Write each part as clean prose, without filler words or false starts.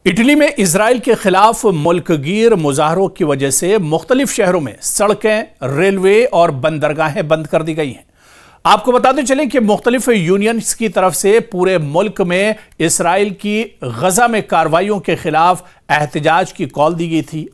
Italy में Israel के खिलाफ मुल्कगीर मुजाहरों की वजह से मुख्तलिफ शहरों में सड़कें, रेलवे और बंदरगाहें बंद कर दी गई हैं। आपको बताते चलें कि मुख्तलिफ यूनियंस की तरफ से पूरे मुल्क में इजराइल की गजा में कार्रवाइयों के खिलाफ एहतजाज की कॉल दी गई थी।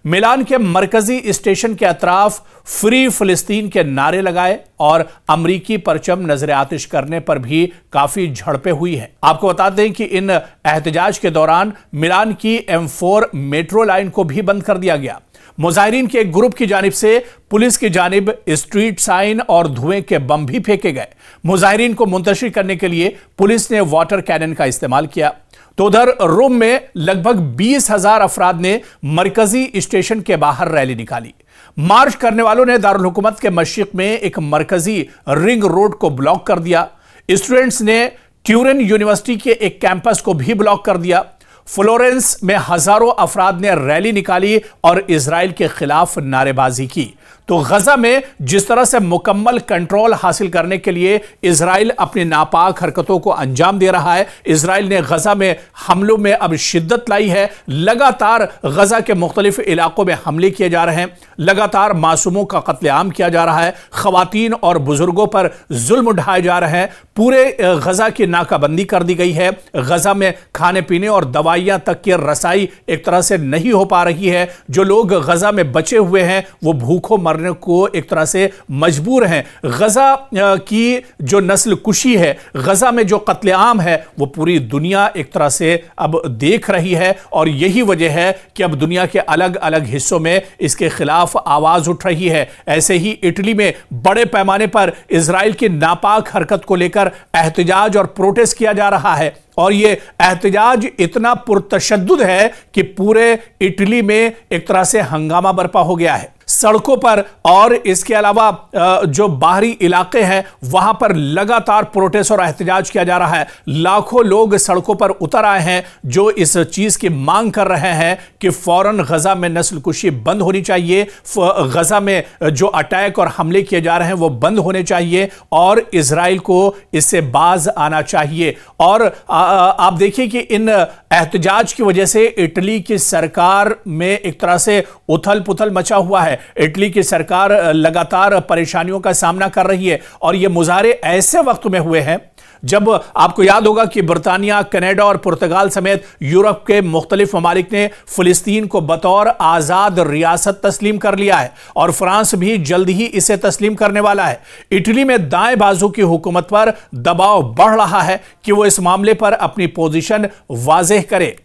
मिलान के मरकजी स्टेशन के अतराफ फ्री फिलिस्तीन के नारे लगाए और अमरीकी परचम नजर आतिश करने पर भी काफी झड़पें हुई हैं। आपको बताते हैं कि इन एहतजाज के दौरान मिलान की M4 मेट्रो लाइन को भी बंद कर दिया गया। मुजाहिरीन के एक ग्रुप की जानिब से पुलिस की जानिब स्ट्रीट साइन और धुएं के बम भी फेंके गए। मुजाहिरीन को मुंतशिर करने के लिए पुलिस ने वाटर कैनन का इस्तेमाल किया। तो उधर रोम में लगभग 20,000 अफराद ने मरकजी स्टेशन के बाहर रैली निकाली। मार्च करने वालों ने दारुल हुकूमत के मशरिक में एक मरकजी रिंग रोड को ब्लॉक कर दिया। स्टूडेंट्स ने ट्यूरिन यूनिवर्सिटी के एक कैंपस को भी ब्लॉक कर दिया। फ्लोरेंस में हजारों अफराद ने रैली निकाली और इजराइल के खिलाफ नारेबाजी की। तो गजा में जिस तरह से मुकम्मल कंट्रोल हासिल करने के लिए इजराइल अपनी नापाक हरकतों को अंजाम दे रहा है। इजराइल ने गजा में हमलों में अब शिद्दत लाई है। लगातार गजा के मुख्तलिफ इलाकों में हमले किए जा रहे हैं। लगातार मासूमों का कत्लेआम किया जा रहा है। खवातीन और बुजुर्गों पर जुल्म उठाए जा रहे हैं। पूरे गजा की नाकाबंदी कर दी गई है। गजा में खाने पीने और दवाइयां तक की रसाई एक तरह से नहीं हो पा रही है। जो लोग गजा में बचे हुए हैं वो भूखों मरने को एक तरह से मजबूर हैं। गजा की जो नस्ल कुशी है, गजा में जो कत्लेआम है, वो पूरी दुनिया एक तरह से अब देख रही है और यही वजह है कि अब दुनिया के अलग अलग हिस्सों में इसके खिलाफ आवाज उठ रही है। ऐसे ही इटली में बड़े पैमाने पर इजराइल की नापाक हरकत को लेकर एहतजाज और प्रोटेस्ट किया जा रहा है और यह एहतजाज इतना पुरतशद्दुद है कि पूरे इटली में एक तरह से हंगामा बर्पा हो गया है। सड़कों पर और इसके अलावा जो बाहरी इलाके हैं वहां पर लगातार प्रोटेस्ट और एहतजाज किया जा रहा है। लाखों लोग सड़कों पर उतर आए हैं जो इस चीज की मांग कर रहे हैं कि फौरन गजा में नस्लकुशी बंद होनी चाहिए। गजा में जो अटैक और हमले किए जा रहे हैं वो बंद होने चाहिए और इजराइल को इससे बाज आना चाहिए। और आप देखिए कि इन एहतजाज की वजह से इटली की सरकार में एक तरह से उथल पुथल मचा हुआ है। इटली की सरकार लगातार परेशानियों का सामना कर रही है और ये मुजाहरे ऐसे वक्त में हुए हैं जब आपको याद होगा कि बर्तानिया, कनाडा और पुर्तगाल समेत यूरोप के मुख्तलिफ ममालिक ने फिलिस्तीन को बतौर आजाद रियासत तस्लीम कर लिया है और फ्रांस भी जल्द ही इसे तस्लीम करने वाला है। इटली में दाएं बाजू की हुकूमत पर दबाव बढ़ रहा है कि वो इस मामले पर अपनी पोजीशन वाज़ेह करे।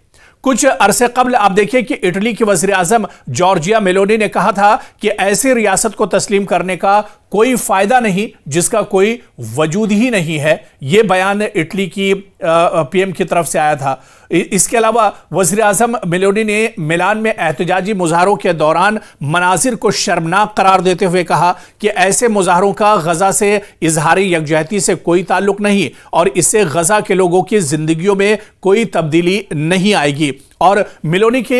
कुछ अरसे कबल आप देखिए कि इटली के वज़ीर आज़म जॉर्जिया मेलोनी ने कहा था कि ऐसी रियासत को तस्लीम करने का कोई फायदा नहीं जिसका कोई वजूद ही नहीं है। यह बयान इटली की PM की तरफ से आया था। इसके अलावा वज़ीर आज़म मेलोनी ने मिलान में एहतजाजी मुजाहरों के दौरान मनाजिर को शर्मनाक करार देते हुए कहा कि ऐसे मुजाहरों का गजा से इजहारी यकजहती से कोई ताल्लुक नहीं और इससे गजा के लोगों की जिंदगियों में कोई तब्दीली नहीं आएगी। और मेलोनी के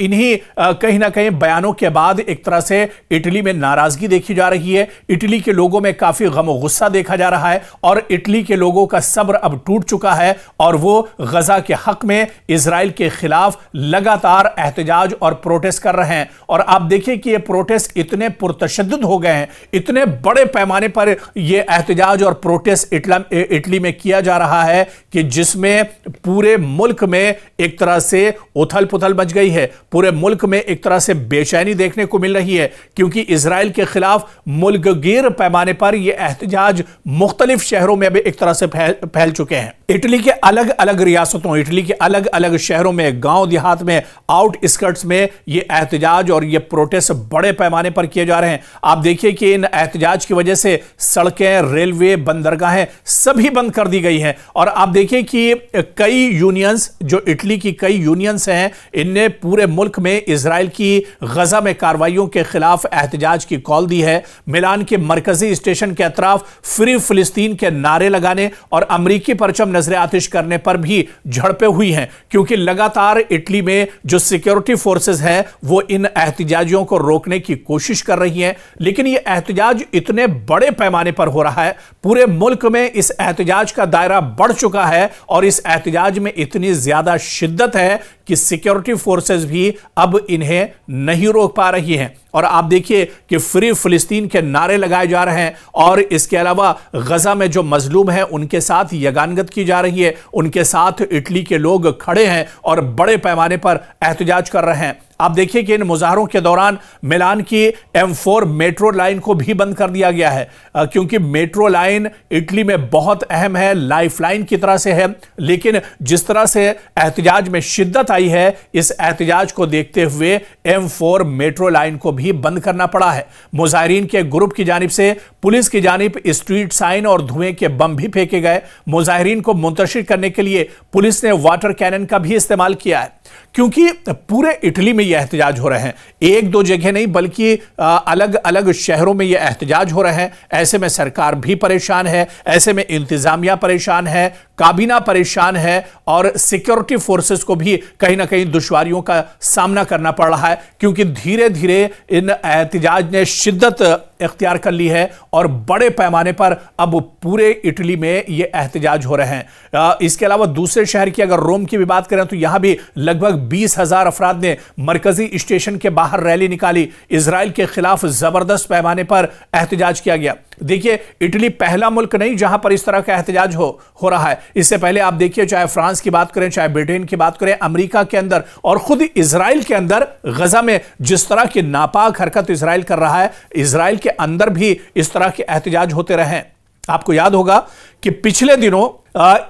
इन्हीं कहीं ना कहीं बयानों के बाद एक तरह से इटली में नाराजगी देखी जा रही है। इटली के लोगों में काफी गम और गुस्सा देखा जा रहा है और इटली के लोगों का सब्र अब टूट चुका है और वो गजा के हक में इजराइल के खिलाफ लगातार एहतजाज और प्रोटेस्ट कर रहे हैं। और आप देखिए कि ये प्रोटेस्ट इतने पुरतशद्दुद हो गए हैं, इतने बड़े पैमाने पर यह एहतजाज और प्रोटेस्ट इटली में किया जा रहा है कि जिसमें पूरे मुल्क में एक तरह से उथल पुथल मच गई है। पूरे मुल्क में एक तरह से बेचैनी देखने को मिल रही है क्योंकि इजराइल के खिलाफ मुल्कगीर पैमाने पर यह एहतजाज मुख्तलिफ शहरों में भी एक तरह से फैल चुके हैं। इटली के अलग अलग रियासतों, इटली के अलग अलग शहरों में, गांव देहात में, आउटस्कर्ट्स में यह एहतजाज और यह प्रोटेस्ट बड़े पैमाने पर किए जा रहे हैं। आप देखिए कि इन एहतजाज की वजह से सड़कें, रेलवे, बंदरगाहें सभी बंद कर दी गई हैं। और आप देखिए कि कई यूनियंस, जो इटली की कई यूनियंस हैं, इनने पूरे मुल्क में इजराइल की गजा में कार्रवाइयों के खिलाफ एहतजाज की कॉल दी है। मिलान के मरकजी स्टेशन के अतराफ फ्री फिलिस्तीन के नारे लगाने और अमरीकी परचम नजर आतिश करने पर भी झड़पें हुई हैं क्योंकि लगातार इटली में जो सिक्योरिटी फोर्सेस हैं वो इन एहतजाजियों को रोकने की कोशिश कर रही हैं। लेकिन ये एहतजाज इतने बड़े पैमाने पर हो रहा है, पूरे मुल्क में इस एहतजाज का दायरा बढ़ चुका है और इस एहतजाज में इतनी ज्यादा शिद्दत है कि सिक्योरिटी फोर्सेस भी अब इन्हें नहीं रोक पा रही हैं। और आप देखिए कि फ्री फिलिस्तीन के नारे लगाए जा रहे हैं और इसके अलावा गजा में जो मजलूम हैं उनके साथ यगानगत की जा रही है, उनके साथ इटली के लोग खड़े हैं और बड़े पैमाने पर एहतजाज कर रहे हैं। आप देखिए कि इन मुजाहरों के दौरान मिलान की M4 मेट्रो लाइन को भी बंद कर दिया गया है, क्योंकि मेट्रो लाइन इटली में बहुत अहम है, लाइफ लाइन की तरह से है। लेकिन जिस तरह से एहतजाज में शिद्दत आई है, इस एहतजाज को देखते हुए M4 मेट्रो लाइन को भी बंद करना पड़ा है। मुजाहिरीन के ग्रुप की जानिब से पुलिस की जानिब स्ट्रीट साइन और धुएं के बम भी फेंके गए। मुजाहिरीन को मुंतशिर करने के लिए पुलिस ने वाटर कैनन का भी इस्तेमाल किया है, क्योंकि पूरे इटली में यह एहतजाज हो रहे हैं। एक दो जगह नहीं बल्कि अलग अलग शहरों में यह एहतजाज हो रहे हैं। ऐसे में सरकार भी परेशान है, ऐसे में इंतजामिया परेशान है, काबीना परेशान है और सिक्योरिटी फोर्सेस को भी कहीं ना कहीं दुश्वारियों का सामना करना पड़ रहा है, क्योंकि धीरे धीरे इन एहतजाज ने शिद्दत इख्तियार कर ली है और बड़े पैमाने पर अब पूरे इटली में ये एहतजाज हो रहे हैं। इसके अलावा दूसरे शहर की अगर रोम की भी बात करें तो यहां भी लगभग 20,000 अफराद ने मरकजी स्टेशन के बाहर रैली निकाली। इजराइल के खिलाफ जबरदस्त पैमाने पर एहतजाज किया गया। देखिए, इटली पहला मुल्क नहीं जहां पर इस तरह का एहतजाज हो रहा है। इससे पहले आप देखिए, चाहे फ्रांस की बात करें, चाहे ब्रिटेन की बात करें, अमेरिका के अंदर और खुद इजराइल के अंदर गजा में जिस तरह की नापाक हरकत इजराइल कर रहा है, इजराइल के अंदर भी इस तरह के एहतजाज होते रहे हैं। आपको याद होगा कि पिछले दिनों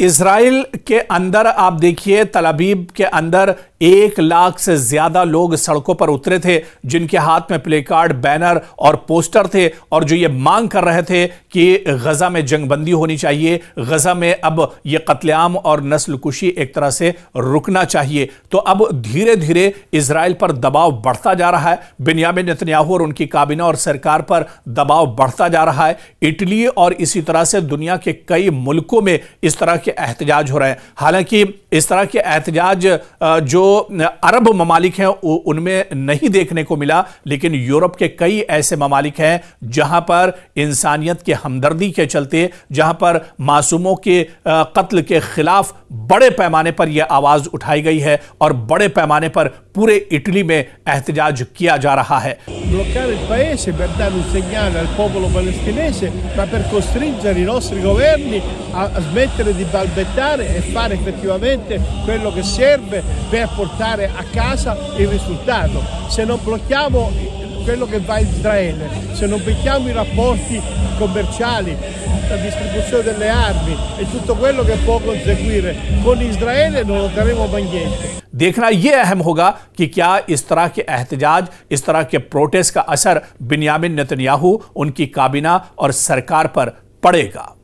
इजराइल के अंदर आप देखिए तल अवीव के अंदर 1 लाख से ज्यादा लोग सड़कों पर उतरे थे, जिनके हाथ में प्ले कार्ड, बैनर और पोस्टर थे और जो ये मांग कर रहे थे कि गजा में जंगबंदी होनी चाहिए, गजा में अब ये कत्लेआम और नस्लकुशी एक तरह से रुकना चाहिए। तो अब धीरे धीरे इजराइल पर दबाव बढ़ता जा रहा है। बिन्यामिन नेतन्याहू और उनकी काबीना और सरकार पर दबाव बढ़ता जा रहा है। इटली और इसी तरह से दुनिया के कई मुल्कों में इस तरह के एहतजाज हो रहे हैं। हालांकि इस तरह के एहतजाज जो अरब ममालिक हैं उनमें नहीं देखने को मिला, लेकिन यूरोप के कई ऐसे ममालिक हैं जहां पर इंसानियत के हमदर्दी के चलते, जहां पर मासूमों के कत्ल के खिलाफ बड़े पैमाने पर यह आवाज उठाई गई है और बड़े पैमाने पर पूरे इटली में एहतजाज किया जा रहा है। Bloccare il paese per dare un segnale al popolo palestinese, ma per costringere i nostri governi a smettere di balbettare e fare effettivamente quello che serve per portare a casa il risultato. Se non blocchiamo quello che va in Israele, se non blocchiamo i rapporti commerciali, la distribuzione delle armi e tutto quello che può conseguire con Israele, non otterremo mai niente. देखना यह अहम होगा कि क्या इस तरह के एहतजाज, इस तरह के प्रोटेस्ट का असर बिन्यामिन नेतन्याहू, उनकी काबीना और सरकार पर पड़ेगा।